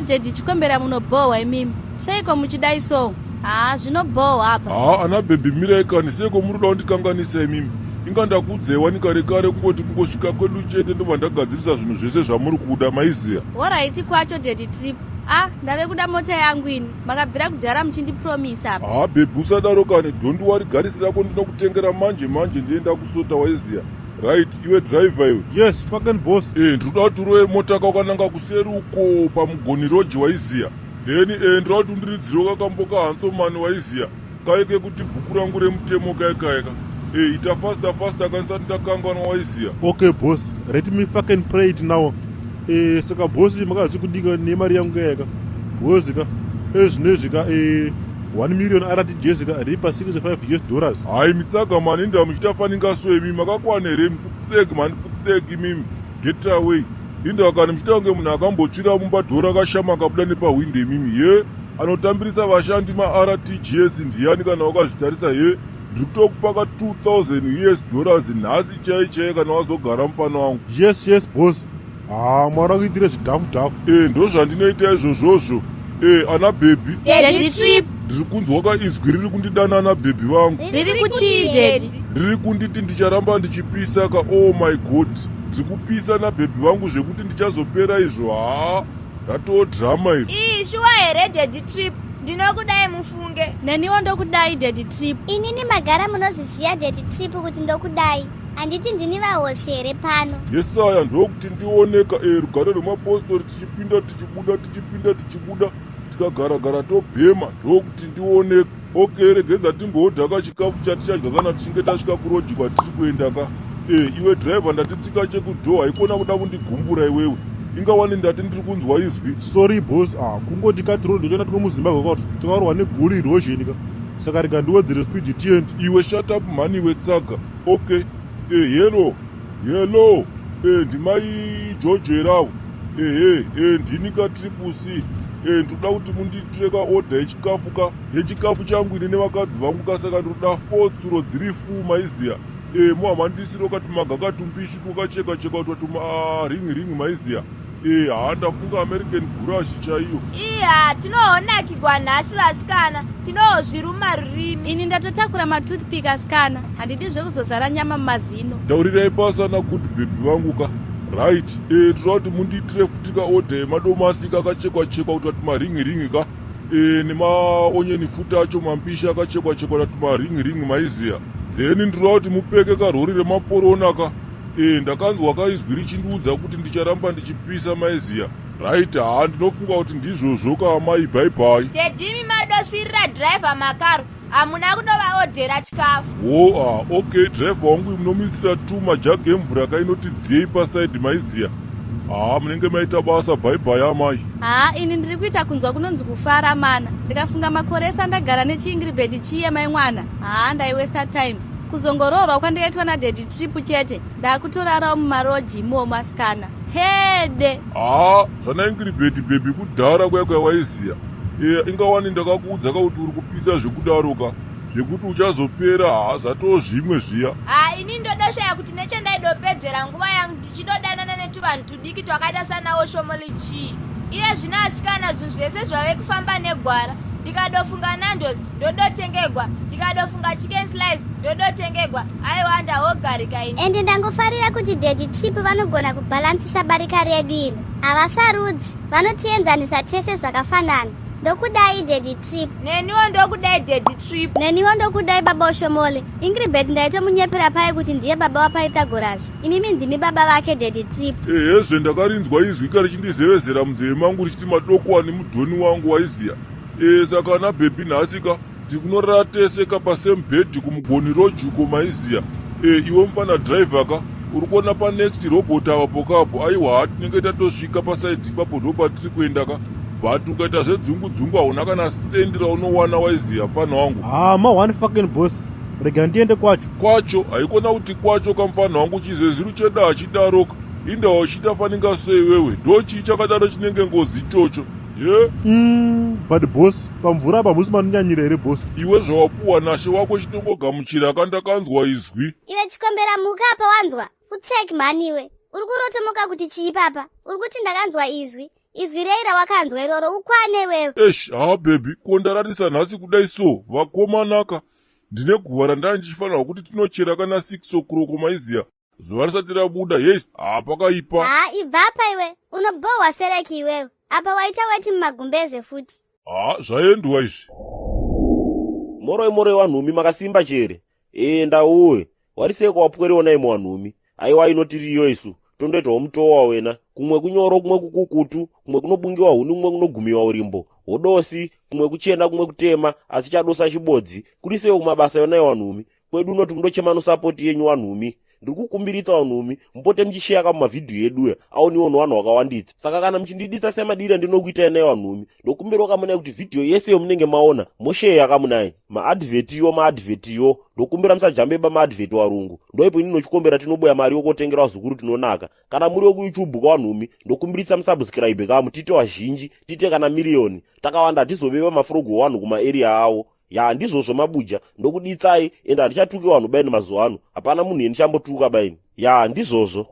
Daddy chikombera munobohwa imimi. Seiko muchidai so? Zvinobohwa hapa. Ana baby miraikani seiko muruda kundikanganisa imimi. Inga ndakudzewa nikare kare kungoti kungosvika kwedu chete ndobva ndagadzirisa zvinhu zvese zvamuri kuda maiziya. Alright kwacho daddy trip. Ndave kuda mota yangu ini. Makabvira kudhara muchindipromisa apa. Baby usadaro kani, don't worry, garisi rako ndinokutengera manje ndienda kusota waiziya. Right, iwe driver iwe. Yes, fucking boss. Ndinoda kuti uroye mota kakananga kuseri uko pamugoni roji waiziya. Then ndinoda kuti undiridziro kakamboka hansomani waiziya. Kaike kuti bhuku rangu remutemo kaikaika. Ita faster kanisati ndakanganwa waiziya. Okay boss, let me fucking pray it now. Saka boss makazi kudika nemari yangu kaika. Boss ka zvinezvi ka 1 million arati Jessica ripa $65. Hai mitsaga mani nda muchitafaninga swemi makakwana here mupfutseki mimi. Get away. Inda kana muchitange munhu akambotsvira mumba dhora akashama akabuda nepahwinde mimi anotambirisa vashandi ma-RTGS ndiani kana wakazvitarisa ndiri kutokupaka $2,000 nhasi chaichai kana wazogara mufana wangu. Yes boss. Mwari akuitire zvidhafu. Ndo zvandinoita izvozvozvo. Ana baby. Daddy trip. Ndiri kunzwa kaizwi riri kundidana ana baby vangu. Riri kuti daddy. Riri kunditi ndicharamba ndichipisa ka oh my god. Ndiri kupisa na baby vangu zvekuti ndichazopera izvo. Ratoo drama iri. Shuwa here daddy trip. Ndinokudai mufunge. Neniwo ndokudai daddy trip. Inini magara munozviziya daddy trip kuti ndokudai. Handiti ndini vahosi here pano. Yesaya ndokuti ndioneka rugare rwemapostori tichibuda tikagara tobhema ndokuti ndioneka. Okay, regedza timboodhaka chikafu chatichadya kana tichinge tasvika kurodhi kwatiri kuenda ka. Iwe driver ndatitsika chekudhoha haikona kuda kundigumbura iwewe. Ingawani ndati ndiri kunzwa izwi. Sorry boss, kungoti katiro ndotoenda tuno muZimbabwe kwati takarohwa neguri erosion ka. Saka rikandiwedzere speed tiendi. Iwe shut up mani wetsaga. Okay. Hello. Ndimai George rawo. Ndini ka triple C. Ndoda kuti mundiitire ka order yechikafu changu ine nevakadzi vangu kasaka ndoda 4 tsuro dziri full maiziya. Muhamandisiro kati magakatumbishi tukacheka tuma ringi maiziya. Ndafunga American Gurashi chaiyo. Tinoonakigwa nhasi vasikana. Tinozviruma rurimi. Ini ndatotakura matoothpick asikana. Handidi zvekuzozara nyama mumazino. Taurirai pasa na good baby vangu ka. Right. Toda kuti mundiitire futi ka order yemadomasi kakachekwa kuti maringi ka. Nemaonyeni futi acho mampishi akachekwa tuma ringi maiziya. Then ndinoda kuti mupeke karori remaporona ka. Ndakanzwa kaizwi richindiudza kuti ndicharamba ndichipisa maiziya. Right, ndinofunga kuti ndizvozvo kamai bye. Dedimi madosvirira driver makaro. Hamuna kundovaodhera chikafu. Okay, driver wangu munomisira tu majagi emvura kainoti dziyei pasaidi maiziya. Munenge maita basa bye amai. Ini ndiri kuita kunzwa kunonzi kufara mana. Ndikafunga makore ese ndagara nechiingiri bhedhi chiye mai mwana. Ndaiwesta time. Kuzongororwa kwandikaitwa nadaddy trip chete. Ndakutorarawo mumaroji imomo masikana. Hede. Zvanaingiri bhedhi baby kudhara kwaiziya. Ingawani ndakakuudza kuti uri kupisa zvekudaro ka. Zvekuti uchazopera zvatoo zvimwe zviya. Ini ndodoshaya kuti nechandaidopedzera nguva yangu ndichidodanana netuvanhu tudiki twakaita sanawo shomolichi. Iye zvino asikana zvinhu zvese zvave kufamba negwara. Ndikadofunga nandos ndodotengegwa, ndikadofunga chicken slice ndodotengegwa. Aiwanda hogarika ini. Ende ndangofarira kuti daddy trip vanogona kubhalansisa barika redu ino. Havasarudzi, vanotienzanisa tese zvakafanana. Ndokudai daddy trip. Neniwo ndokudai daddy trip. Neniwo ndokudai baba Oshomole. Ingrid ndaitomunyepera pai kuti ndiye baba waPythagoras. Imimi ndimi baba vake daddy trip. Hezve ndakarinzwa izwi kare chindizevezera munzeve mangu richiti madokwana mudhoni wangu waiziya. Saka ana baby nhasika tikunorara tese ka pasame bed kumugoni rojuko maiziya. Iwe mufana driver ka uri kuona pa next robot ava pokapo. Aiwa tinenge tatosvika pasaidi ipapo ndo patiri kuenda ka. But ukaita zvedzungu hauna kana sendi raunowana waiziya mfana wangu. Ma1 fucking boss. Rega ndiende kwacho haikona kuti kwacho kamfana wangu chizezviru cheda achidaroka. Indawo chitafaninga sei wewe. Ndochi chakadaro chinenge ngozi chocho. But boss, pamvura apa musi manonyanyira here boss. Iwe zvawapuwa nashe wako chitongogamuchira kandakanzwa izwi. Iwe chikombera muka apa wanzwa. Utseki mani iwe. Uri kurotomoka kuti chii papa. Uri kuti ndakanzwa izwi. Izwi reira wakanzwa iroro ukwane wewe. Baby, kondaratisa nhasi kudai so vakomanaka. Ndine guva randanga ndichifanirwa kuti tinochera kana 6 o'clock maiziya. Zuva risati rabuda, pakaipa. Ibvapa iwe, unobohwa sereki iwewe. Apa waita weti mumagumbeze futi. Zvaendwa izvi. Moroi wanhumi makasimba chere. Ndauwe, wariseko wapwereona imo wanhumi. Aiwa inotiriyo isu, tondoitawo mutowa wena. Kumwe kunyoro, kumwe kukukutu, kumwe kunobungiwa huni, kumwe kunogumiwa urimbo. Hodosi, kumwe kuchena, kumwe kutema, asi chadosa chibodzi. Kurisewo kumabasa yona wanhumi. Kwedu unoti kundochema sapoti yenyu wanhumi. Ndikukumbiritsa wanhumi, mpote mchisheka mumavidhiyo edu aoniwo vanhu vakawanditsa. Saka kana mchindiditsa semadira ndinokuita naye wanhumi, ndokumbira kamunai kuti vhidhiyo yese yomunenge maona mosheya kamunai. Maadvetiyo, ndokumbira musajambeba maadveti warungu. Ndoipo ndinochikombera tinoboya mari yokotengera zukuru tinonaka. Kana muri yokuYouTube kwawanhumi, ndokumbiritsa musubscribe kamu tite wazhinji, tite kana miliyoni. Takawanda tizobeba mafurogo wanhu kumaarea awo. Ndizvozvo mabuja, ndokuditsai ende handichatuke vanhu baini mazuva ano. Hapana munhu endichambotuka baini. Ndizvozvo.